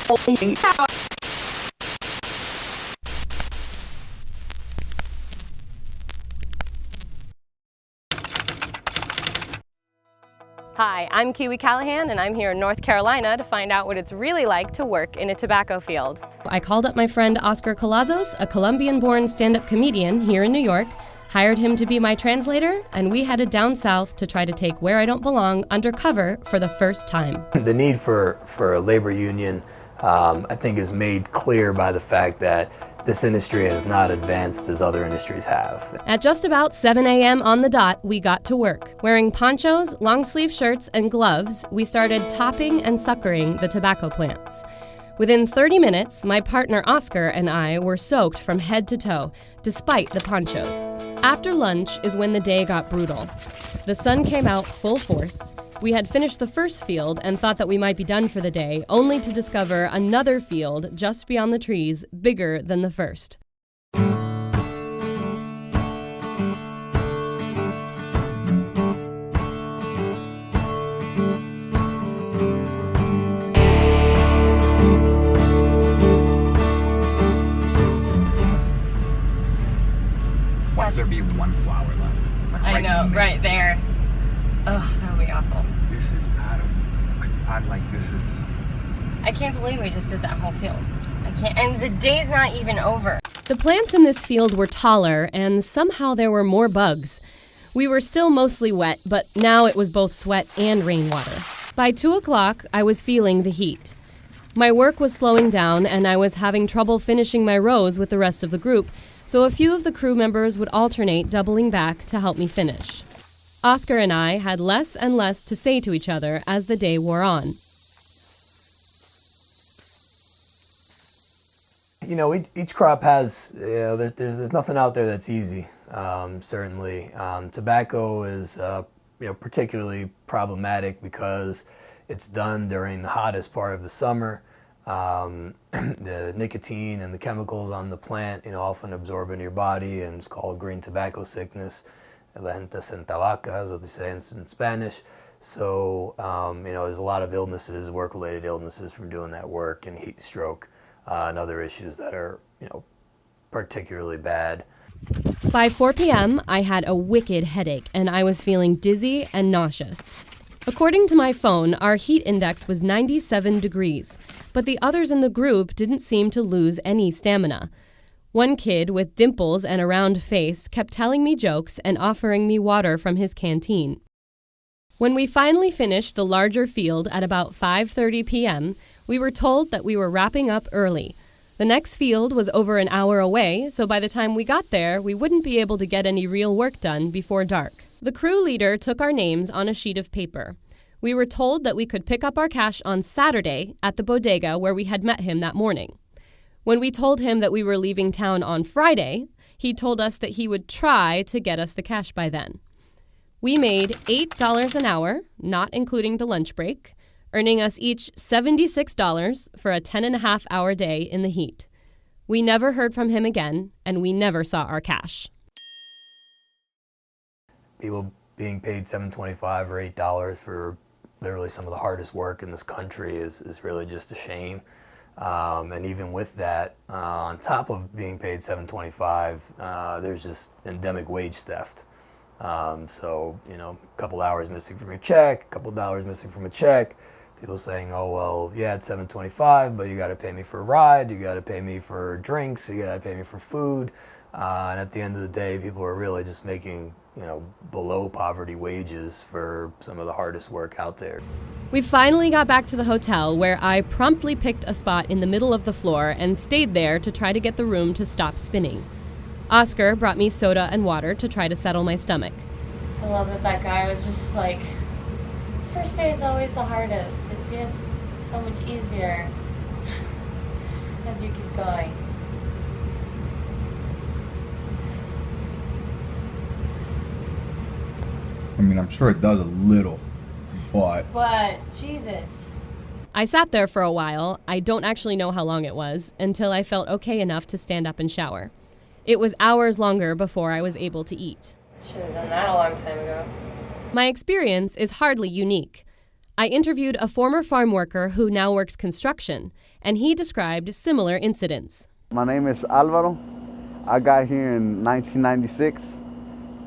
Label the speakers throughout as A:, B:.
A: Hi, I'm Kiwi Callahan, and I'm here in North Carolina to find out what it's really like to work in a tobacco field. I called up my friend Oscar Colazzos, a Colombian-born stand-up comedian here in New York, hired him to be my translator, and we headed down south to try to take Where I Don't Belong undercover for the first time.
B: The need for a labor union, I think, is made clear by the fact that this industry has not advanced as other industries have.
A: At just about 7 a.m. on the dot, we got to work. Wearing ponchos, long-sleeve shirts, and gloves, we started topping and suckering the tobacco plants. Within 30 minutes, my partner Oscar and I were soaked from head to toe, despite the ponchos. After lunch is when the day got brutal. The sun came out full force. We had finished the first field and thought that we might be done for the day, only to discover another field just beyond the trees, bigger than the first.
C: Why there be one flower left? Like
A: I know, right there. Oh, that would be awful.
C: This is
A: I can't believe we just did that whole field. I can't, and the day's not even over. The plants in this field were taller, and somehow there were more bugs. We were still mostly wet, but now it was both sweat and rainwater. By 2 o'clock, I was feeling the heat. My work was slowing down, and I was having trouble finishing my rows with the rest of the group, so a few of the crew members would alternate doubling back to help me finish. Oscar and I had less and less to say to each other as the day wore on.
B: You know, each crop has, there's nothing out there that's easy, certainly. Tobacco is, particularly problematic because it's done during the hottest part of the summer. The nicotine and the chemicals on the plant, often absorb into your body, and it's called green tobacco sickness. La gente se entabaca is what they say in Spanish. So, there's a lot of illnesses, work-related illnesses from doing that work, and heat stroke, and other issues that are, particularly bad.
A: By 4 p.m., I had a wicked headache, and I was feeling dizzy and nauseous. According to my phone, our heat index was 97 degrees, but the others in the group didn't seem to lose any stamina. One kid with dimples and a round face kept telling me jokes and offering me water from his canteen. When we finally finished the larger field at about 5:30 p.m., we were told that we were wrapping up early. The next field was over an hour away, so by the time we got there, we wouldn't be able to get any real work done before dark. The crew leader took our names on a sheet of paper. We were told that we could pick up our cash on Saturday at the bodega where we had met him that morning. When we told him that we were leaving town on Friday, he told us that he would try to get us the cash by then. We made $8 an hour, not including the lunch break, earning us each $76 for a 10.5-hour day in the heat. We never heard from him again, and we never saw our cash.
B: People being paid $7.25 or $8 for literally some of the hardest work in this country is really just a shame. And even with that, on top of being paid $7.25, there's just endemic wage theft. So, a couple hours missing from your check, a couple dollars missing from a check. People saying, oh, well, yeah, it's $7.25, but you got to pay me for a ride, you got to pay me for drinks, you got to pay me for food. And at the end of the day, people are really just making, below poverty wages for some of the hardest work out there.
A: We finally got back to the hotel, where I promptly picked a spot in the middle of the floor and stayed there to try to get the room to stop spinning. Oscar brought me soda and water to try to settle my stomach.
D: I love that guy was just like, first day is always the hardest. It gets so much easier as you keep going.
C: I mean, I'm sure it does a little, but
D: Jesus.
A: I sat there for a while. I don't actually know how long it was, until I felt okay enough to stand up and shower. It was hours longer before I was able to eat.
D: Should have done that a long time ago.
A: My experience is hardly unique. I interviewed a former farm worker who now works construction, and he described similar incidents.
E: My name is Alvaro. I got here in 1996.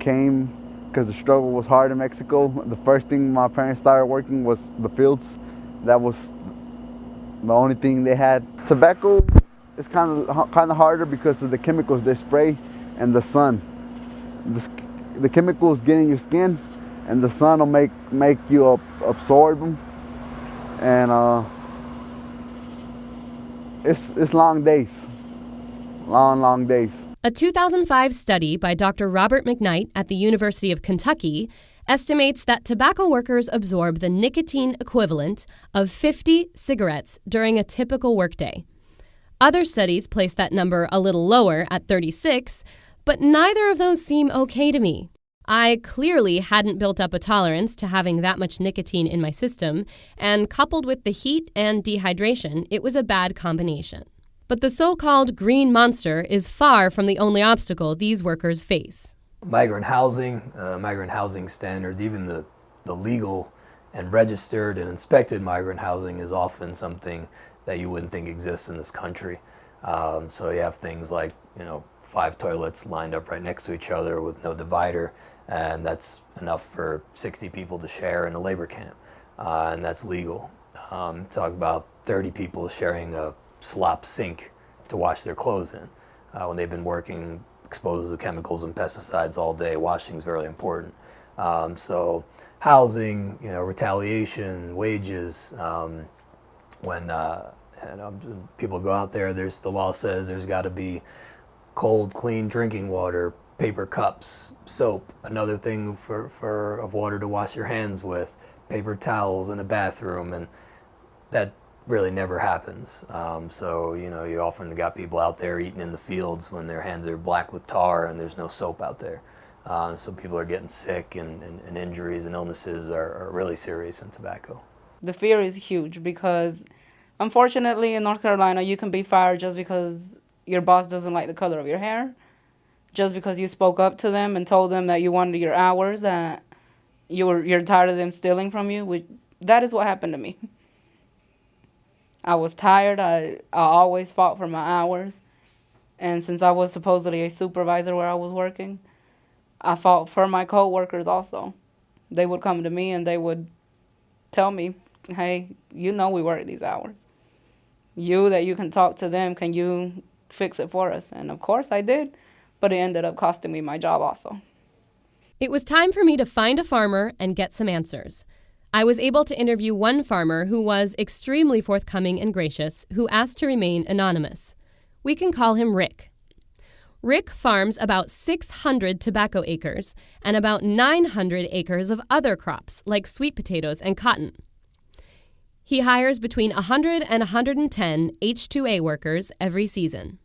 E: Came because the struggle was hard in Mexico. The first thing my parents started working was the fields. That was the only thing they had. Tobacco is kind of harder because of the chemicals they spray and the sun. The chemicals get in your skin, and the sun will make you absorb them. And it's long days, long days.
A: A 2005 study by Dr. Robert McKnight at the University of Kentucky estimates that tobacco workers absorb the nicotine equivalent of 50 cigarettes during a typical workday. Other studies place that number a little lower at 36, but neither of those seem okay to me. I clearly hadn't built up a tolerance to having that much nicotine in my system, and coupled with the heat and dehydration, it was a bad combination. But the so-called green monster is far from the only obstacle these workers face.
B: Migrant housing standards, even the legal and registered and inspected migrant housing is often something that you wouldn't think exists in this country. So you have things like, 5 toilets lined up right next to each other with no divider, and that's enough for 60 people to share in a labor camp, and that's legal. Talk about 30 people sharing a slop sink to wash their clothes in. When they've been working exposed to chemicals and pesticides all day, washing is very important. So housing, retaliation, wages, when people go out there, the law says there's got to be cold, clean drinking water, paper cups, soap, another thing of water to wash your hands with, paper towels in a bathroom, and that really never happens. So, you often got people out there eating in the fields when their hands are black with tar and there's no soap out there. So people are getting sick, and injuries and illnesses are really serious in tobacco.
F: The fear is huge because, unfortunately, in North Carolina, you can be fired just because your boss doesn't like the color of your hair, just because you spoke up to them and told them that you wanted your hours, that you're tired of them stealing from you. That is what happened to me. I was tired. I always fought for my hours. And since I was supposedly a supervisor where I was working, I fought for my co-workers also. They would come to me and they would tell me, hey, we work these hours. You can talk to them, can you fix it for us? And of course I did, but it ended up costing me my job also.
A: It was time for me to find a farmer and get some answers. I was able to interview one farmer who was extremely forthcoming and gracious, who asked to remain anonymous. We can call him Rick. Rick farms about 600 tobacco acres and about 900 acres of other crops like sweet potatoes and cotton. He hires between 100 and 110 H-2A workers every season.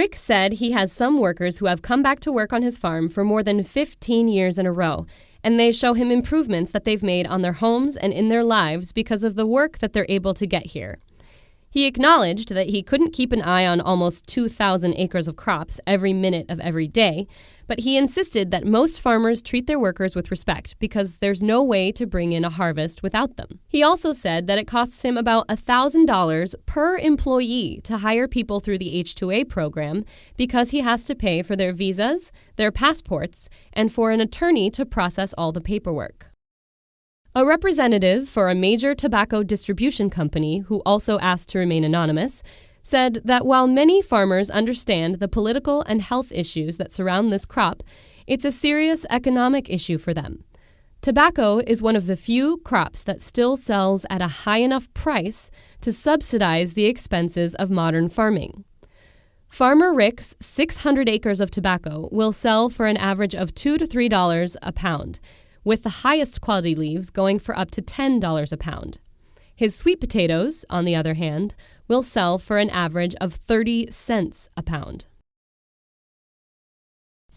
A: Rick said he has some workers who have come back to work on his farm for more than 15 years in a row, and they show him improvements that they've made on their homes and in their lives because of the work that they're able to get here. He acknowledged that he couldn't keep an eye on almost 2,000 acres of crops every minute of every day, but he insisted that most farmers treat their workers with respect because there's no way to bring in a harvest without them. He also said that it costs him about $1,000 per employee to hire people through the H-2A program because he has to pay for their visas, their passports, and for an attorney to process all the paperwork. A representative for a major tobacco distribution company, who also asked to remain anonymous, said that while many farmers understand the political and health issues that surround this crop, it's a serious economic issue for them. Tobacco is one of the few crops that still sells at a high enough price to subsidize the expenses of modern farming. Farmer Rick's 600 acres of tobacco will sell for an average of $2 to $3 a pound, with the highest quality leaves going for up to $10 a pound. His sweet potatoes, on the other hand, will sell for an average of 30 cents a pound.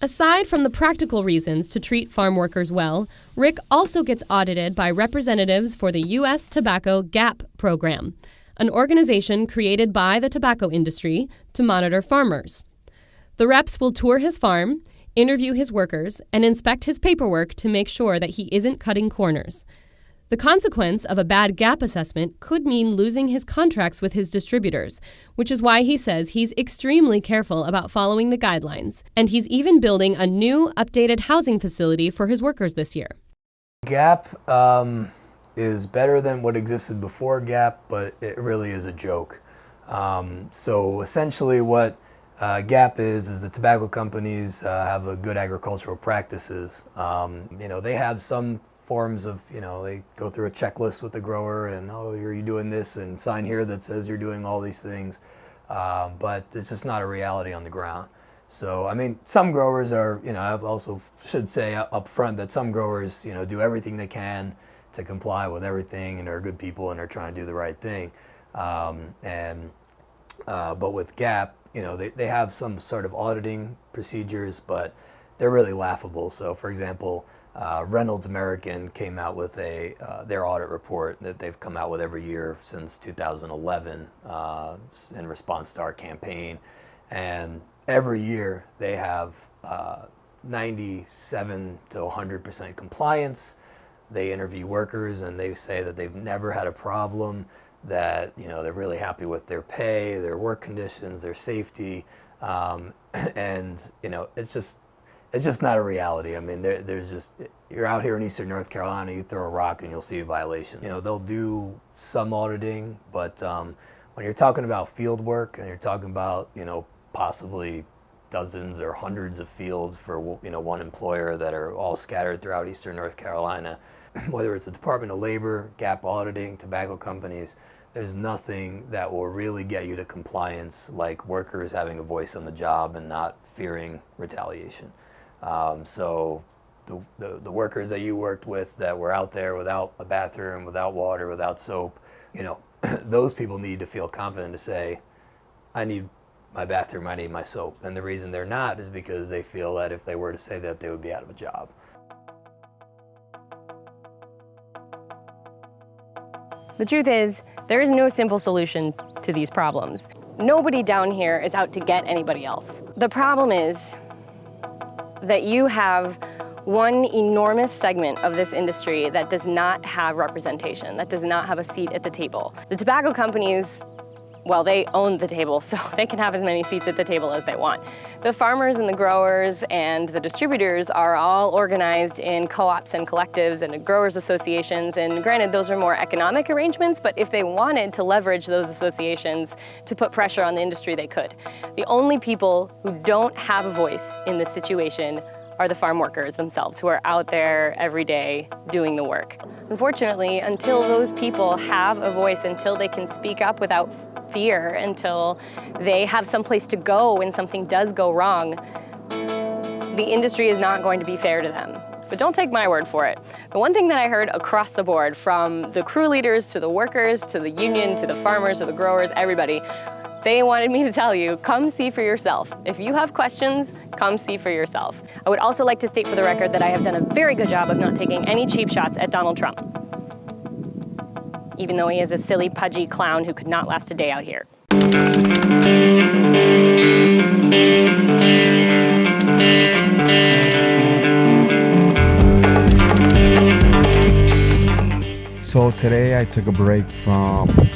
A: Aside from the practical reasons to treat farm workers well, Rick also gets audited by representatives for the U.S. Tobacco GAP program, an organization created by the tobacco industry to monitor farmers. The reps will tour his farm, interview his workers, and inspect his paperwork to make sure that he isn't cutting corners. The consequence of a bad GAP assessment could mean losing his contracts with his distributors, which is why he says he's extremely careful about following the guidelines, and he's even building a new, updated housing facility for his workers this year.
B: GAP is better than what existed before GAP, but it really is a joke. So essentially what GAP is the tobacco companies have a good agricultural practices. They have some forms of, they go through a checklist with the grower and, are you doing this, and sign here that says you're doing all these things. But it's just not a reality on the ground. So, some growers are, I also should say up front that some growers, do everything they can to comply with everything, and are good people and are trying to do the right thing. But with GAP, they have some sort of auditing procedures, but they're really laughable. So, for example, Reynolds American came out with their audit report that they've come out with every year since 2011 in response to our campaign. And every year they have 97 to 100% compliance. They interview workers and they say that they've never had a problem, that they're really happy with their pay, their work conditions, their safety, and it's just not a reality. There's just, you're out here in Eastern North Carolina, you throw a rock and you'll see a violation. They'll do some auditing, but when you're talking about field work and you're talking about possibly dozens or hundreds of fields for one employer that are all scattered throughout Eastern North Carolina, whether it's the Department of Labor, GAP auditing, tobacco companies, there's nothing that will really get you to compliance like workers having a voice on the job and not fearing retaliation. So the workers that you worked with that were out there without a bathroom, without water, without soap, those people need to feel confident to say, I need my bathroom, I need my soap. And the reason they're not is because they feel that if they were to say that, they would be out of a job.
A: The truth is, there is no simple solution to these problems. Nobody down here is out to get anybody else. The problem is that you have one enormous segment of this industry that does not have representation, that does not have a seat at the table. The tobacco companies, well, they own the table, so they can have as many seats at the table as they want. The farmers and the growers and the distributors are all organized in co-ops and collectives and growers associations, and granted, those are more economic arrangements, but if they wanted to leverage those associations to put pressure on the industry, they could. The only people who don't have a voice in this situation are the farm workers themselves, who are out there every day doing the work. Unfortunately, until those people have a voice, until they can speak up without fear, until they have someplace to go when something does go wrong, the industry is not going to be fair to them. But don't take my word for it. The one thing that I heard across the board, from the crew leaders to the workers to the union to the farmers to the growers, everybody, They wanted me to tell you, come see for yourself. If you have questions, come see for yourself. I would also like to state for the record that I have done a very good job of not taking any cheap shots at Donald Trump, even though he is a silly, pudgy clown who could not last a day out here.
G: So today I took a break from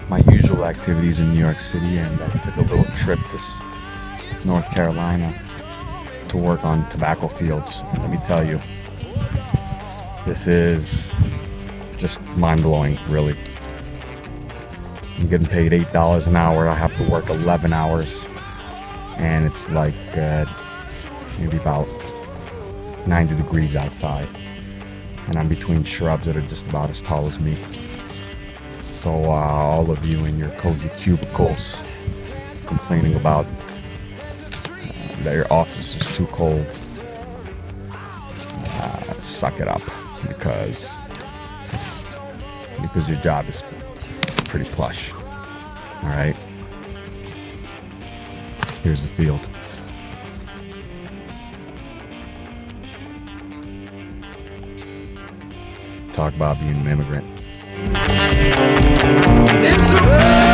G: my usual activities in New York City, and I took a little trip to North Carolina to work on tobacco fields. Let me tell you, this is just mind-blowing, really. I'm getting paid $8 an hour. I have to work 11 hours, and it's like maybe about 90 degrees outside, and I'm between shrubs that are just about as tall as me. So all of you in your cozy cubicles complaining about that your office is too cold, suck it up, because your job is pretty plush. All right, here's the field. Talk about being an immigrant.
H: It's a